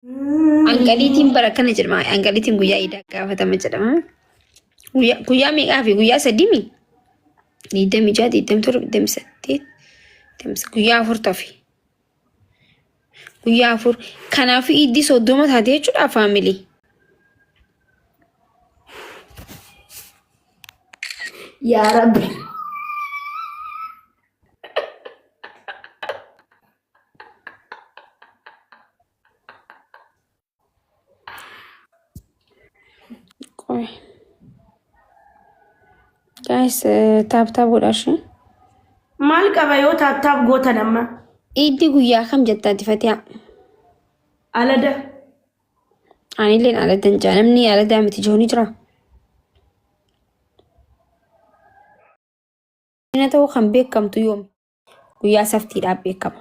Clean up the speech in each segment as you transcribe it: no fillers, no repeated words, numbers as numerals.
Angaliitiin bara kana jedhama. Angaliitiin guyyaa iidaa gaafatama jedhama. Guyyaa meeqaa fi guyyaa sadii mi? 26, 27, 28, guyyaa afur tafi. Guyyaa afur. Kanaafuu iddii 30 taatee jechuudha faamilii. Yaa Rabbi. Guys, taap godhashi. Maal qaba yoo taap goota nama? Iddi guyyaa kam jettaati Fatiha? Alada. Anilleen aladan jaa namni aladaa miti jooni jira. Ina ta'uu kan beekamtu yoom? Guyyaa saftiidhaa beekama.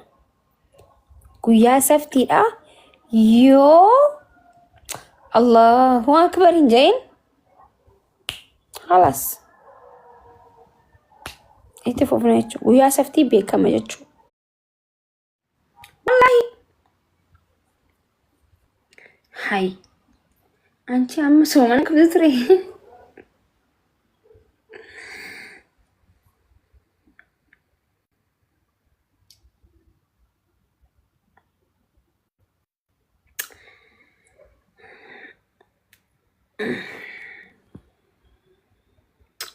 Guyyaa saftiidhaa yoo Allahu akbar hin jain. Halas. Itti fufna jechuudha. Guyyaa saftii beekama jechuudha. Wallahi. Hai. Anchi amma sooman qabdu ture.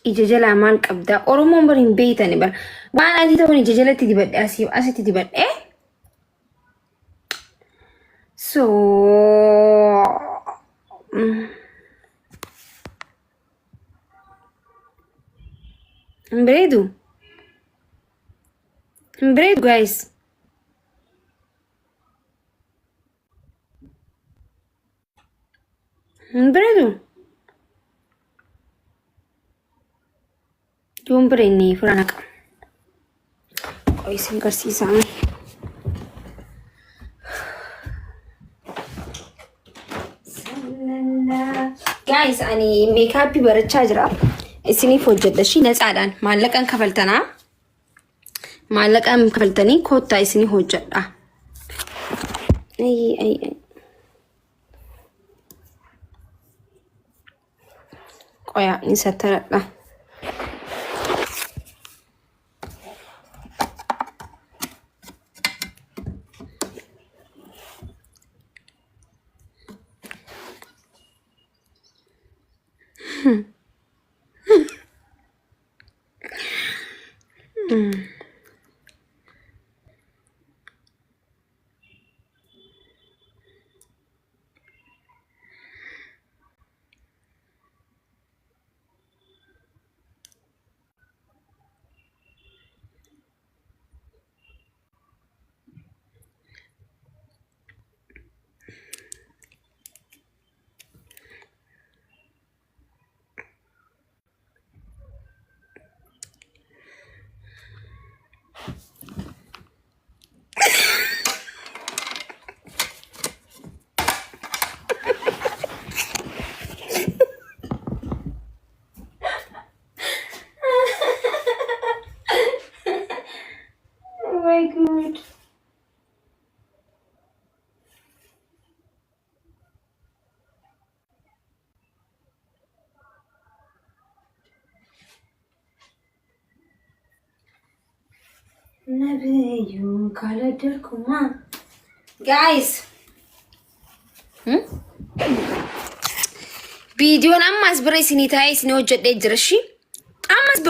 Ijajala maal qabda? Oromoon bariin beeytani bara. Waan adii ta'uun ijajalatti dibadhe asitti dibadhe. So Mbredu guys. Mbredu Jumbre ni Franaka. Koi singarsi sama. Guys, ani makeup baracha jira. Isini hojjedha shi natsaadhaan maallaqan kafaltana. Maallaqan kafaltanii kotta isini hojjedha. Ay. Qoya ni sataradha. My God. Nabiyu kaladirkuma. Guys. Videoon ammas bira isinii taa'ee isinii hojjedhee jira shi. Ammas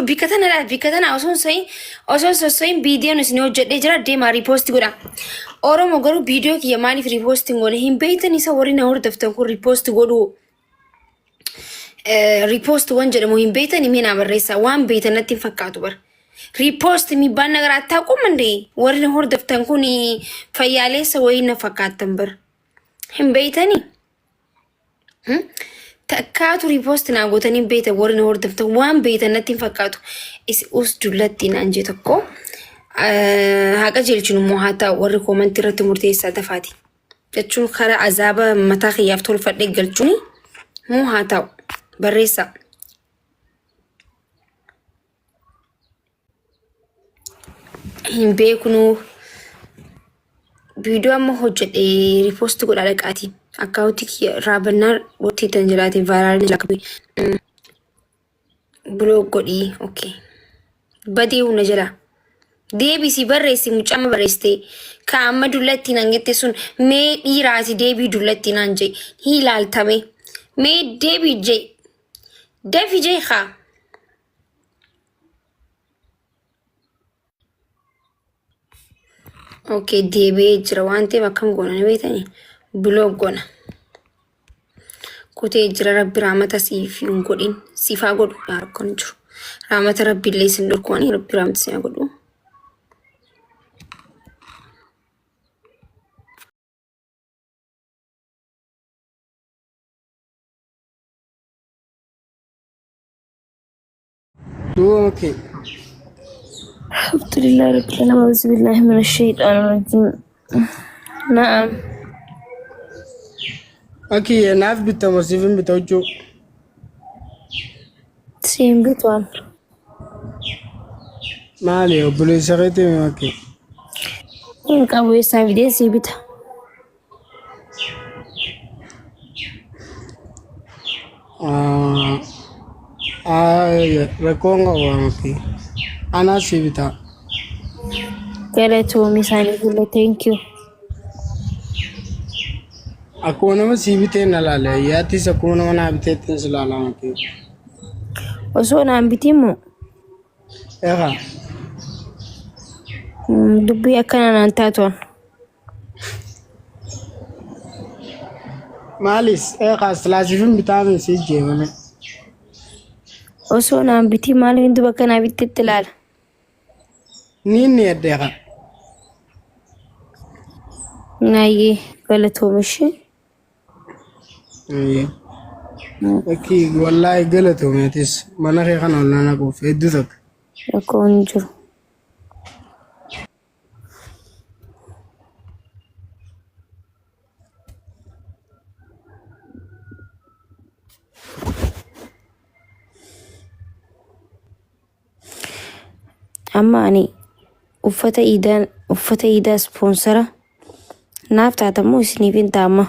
bikkatana osoo sosoyin videoon isinii hojjedhee jira deemaa riipoosti godha. Oromoo garuu viidiyoo kiyya maaliif riipoosti hin goone hin beektan isa warri na hordoftan kun riipoosti godhu. Riipoosti waan jedhamu hin beektan himee naa barreessa waan beektan natti hin fakkaatu bara. Riipoosti miibbaan nagaraa taaquma ndee warri na hordoftan kun fayyaaleessa wayii na fakkaatan bara. Hin beektanii? Takkaatu riipoosti naa gootanii beektan warri na hordoftan waan beektan natti hin fakkaatu. Us dullatti naan jee tokko. Haqa jechuun immoo haa ta'u warri koomantii irratti murteessaa tafaati. Jechuun karaa azaaba mataa kiyyaaf tolfadhee galchuun immoo haa ta'u barreessaa. Hin beeknu Video amma hojjedhe ripost godha dhaqaatiin akkaawuntii raabannaa watti tanjilaatiin vaayiraalii lakkabe blog godhii okay badii hunda jala deebisi barreessi mucama barreessite ka amma dullatti nangette sun mee dhiiraati deebii dullatti naan jee hi ilaaltame mee deebii jee deebii jee haa okay deebii jira waan ta'eef akkam goona ni beektanii blog goona kutee jira rabbi raamata siif hin godhin siifaa godhu yaa rakkoon jiru raamata rabbi illee sin dhorkuwanii rabbi raamata siifaa godhu اوكي الحمد لله رب العالمين أعوذ بالله من الشيطان الرجيم نعم اوكي ناف بالتموسيفين بتوجو سين بيتوان مالي وبلي سغيتي اوكي إنك أبو يسافي دي سيبتا ركونغ اوكي انا سيبتا قالت ميساني كله thank you اكون ما سيبتين لا لا ياتي سكون وانا بتيتن سلالا اوكي وسونا عم بتيمو اها دبي أكنا نانتاتون ماليس اها سلاسيفين بتاعنا سيجي ولا وسونا عم بتي مالي انتو بكنا بتتلال نين يدها نايي قالت مشي ايه اوكي والله قلتهم ياتيس ما نخي خنا ولا انا كوف ادوك يكون جرو أما أني uffata iidaa ispoonsara naaf taatamoo isiniif hin taama.